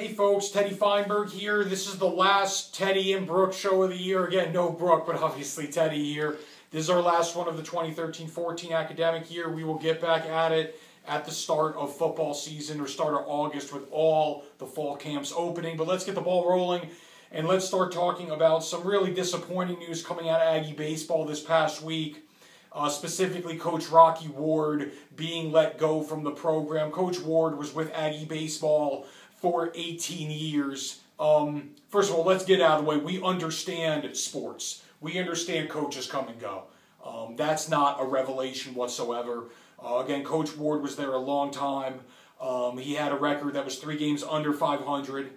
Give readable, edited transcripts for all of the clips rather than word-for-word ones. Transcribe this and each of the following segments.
Hey folks, Teddy Feinberg here. This is the last Teddy and Brook show of the year. Again, no Brook, but obviously Teddy here. This is our last one of the 2013-14 academic year. We will get back at it at the start of football season or start of August with all the fall camps opening. But let's get the ball rolling and let's start talking about some really disappointing news coming out of Aggie baseball this past week. Specifically, Coach Rocky Ward being let go from the program. Coach Ward was with Aggie baseball for 18 years. First of all, let's get out of the way. We understand sports. We understand coaches come and go. That's not a revelation whatsoever. Again, Coach Ward was there a long time. He had a record that was 3 games under 500.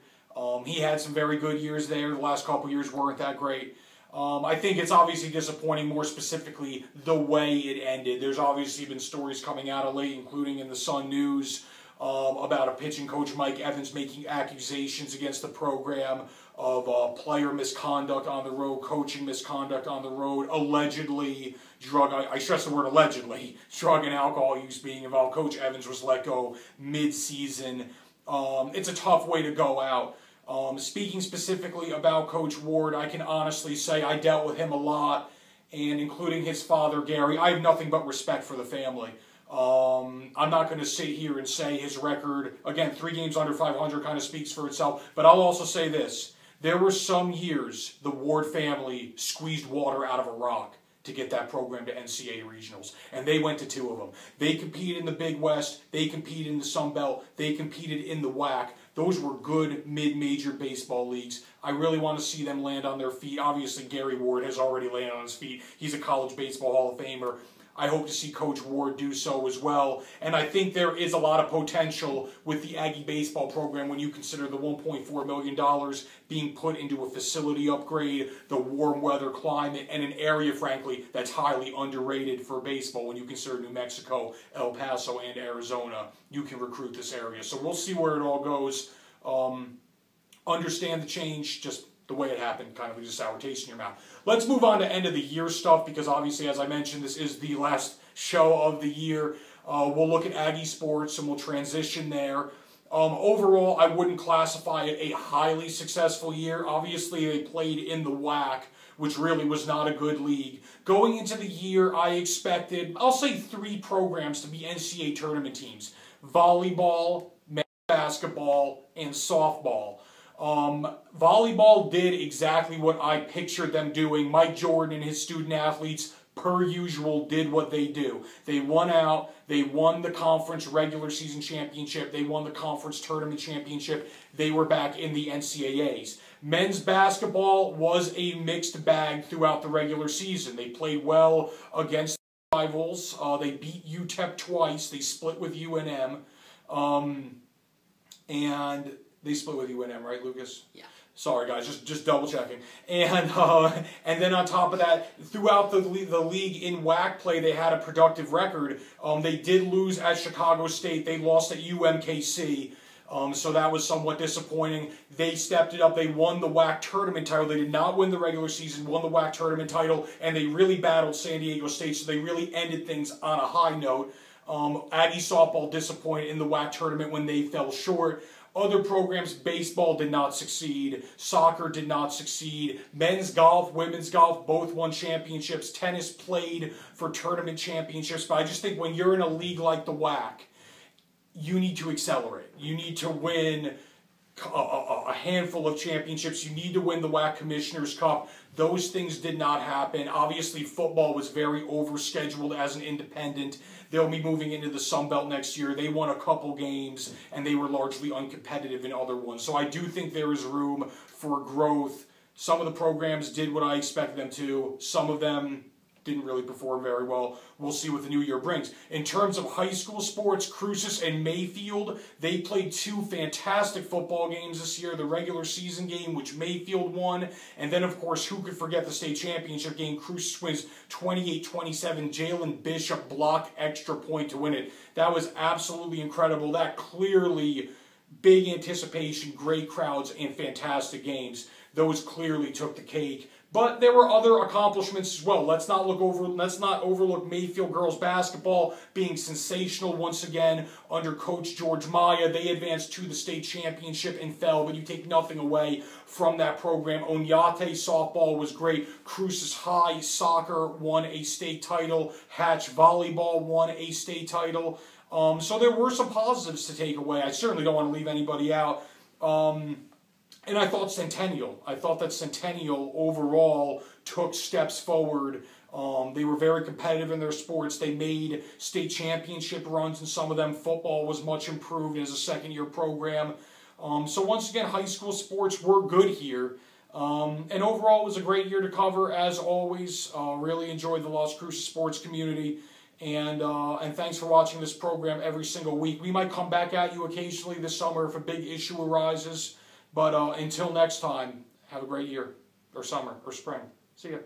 He had some very good years there. The last couple years weren't that great. I think it's obviously disappointing, more specifically, the way it ended. There's obviously been stories coming out of late, including in the Sun News, about a pitching coach, Mike Evans, making accusations against the program of player misconduct on the road, coaching misconduct on the road, allegedly I stress the word allegedly, drug and alcohol use being involved. Coach Evans was let go mid-season. It's a tough way to go out. Speaking specifically about Coach Ward, I can honestly say I dealt with him a lot, and including his father, Gary. I have nothing but respect for the family. I'm not going to sit here and say his record, again, 3 games under 500 kind of speaks for itself, but I'll also say this. There were some years the Ward family squeezed water out of a rock to get that program to NCAA regionals, and they went to 2 of them. They competed in the Big West, they competed in the Sun Belt, they competed in the WAC. Those were good mid-major baseball leagues. I really want to see them land on their feet. Obviously, Gary Ward has already landed on his feet. He's a college baseball Hall of Famer. I hope to see Coach Ward do so as well. And I think there is a lot of potential with the Aggie baseball program when you consider the $1.4 million being put into a facility upgrade, the warm weather climate, and an area, frankly, that's highly underrated for baseball when you consider New Mexico, El Paso, and Arizona. You can recruit this area. So we'll see where it all goes. Understand the change, just the way it happened kind of leaves a sour taste in your mouth. Let's move on to end of the year stuff because obviously, as I mentioned, this is the last show of the year. We'll look at Aggie sports and we'll transition there. Overall, I wouldn't classify it a highly successful year. Obviously, they played in the WAC, which really was not a good league. Going into the year, I expected, I'll say 3 programs to be NCAA tournament teams. Volleyball, men's basketball, and softball. Volleyball did exactly what I pictured them doing. Mike Jordan and his student athletes, per usual, did what they do. They won out. They won the conference regular season championship. They won the conference tournament championship. They were back in the NCAAs. Men's basketball was a mixed bag throughout the regular season. They played well against rivals. They beat UTEP twice. They split with UNM. And they split with UNM, right, Lucas? Yeah. Sorry, guys, just double checking. And then on top of that, throughout the league in WAC play, they had a productive record. They did lose at Chicago State. They lost at UMKC. So that was somewhat disappointing. They stepped it up. They won the WAC tournament title. They did not win the regular season, won the WAC tournament title, and they really battled San Diego State, so they really ended things on a high note. Aggie softball disappointed in the WAC tournament when they fell short. Other programs, baseball did not succeed. Soccer did not succeed. Men's golf, women's golf, both won championships. Tennis played for tournament championships. But I just think when you're in a league like the WAC, you need to accelerate. You need to win a handful of championships. You need to win the WAC Commissioner's Cup. Those things did not happen. Obviously, football was very overscheduled as an independent. They'll be moving into the Sun Belt next year. They won a couple games, and they were largely uncompetitive in other ones. So I do think there is room for growth. Some of the programs did what I expected them to. Some of them didn't really perform very well. We'll see what the new year brings. In terms of high school sports, Cruces and Mayfield, they played 2 fantastic football games this year. The regular season game, which Mayfield won, and then, of course, who could forget the state championship game? Cruces wins 28-27. Jalen Bishop blocked extra point to win it. That was absolutely incredible. That clearly, big anticipation, great crowds, and fantastic games. Those clearly took the cake. But there were other accomplishments as well. Let's not overlook Mayfield girls basketball being sensational once again under Coach George Maya. They advanced to the state championship and fell, but you take nothing away from that program. Oñate softball was great. Cruces High soccer won a state title. Hatch volleyball won a state title. So there were some positives to take away. I certainly don't want to leave anybody out. And I thought that Centennial overall took steps forward. They were very competitive in their sports. They made state championship runs in some of them. Football was much improved as a second-year program. So once again, high school sports were good here. And overall, it was a great year to cover, as always. Really enjoyed the Las Cruces sports community. And thanks for watching this program every single week. We might come back at you occasionally this summer if a big issue arises. But until next time, have a great year, or summer, or spring. See ya.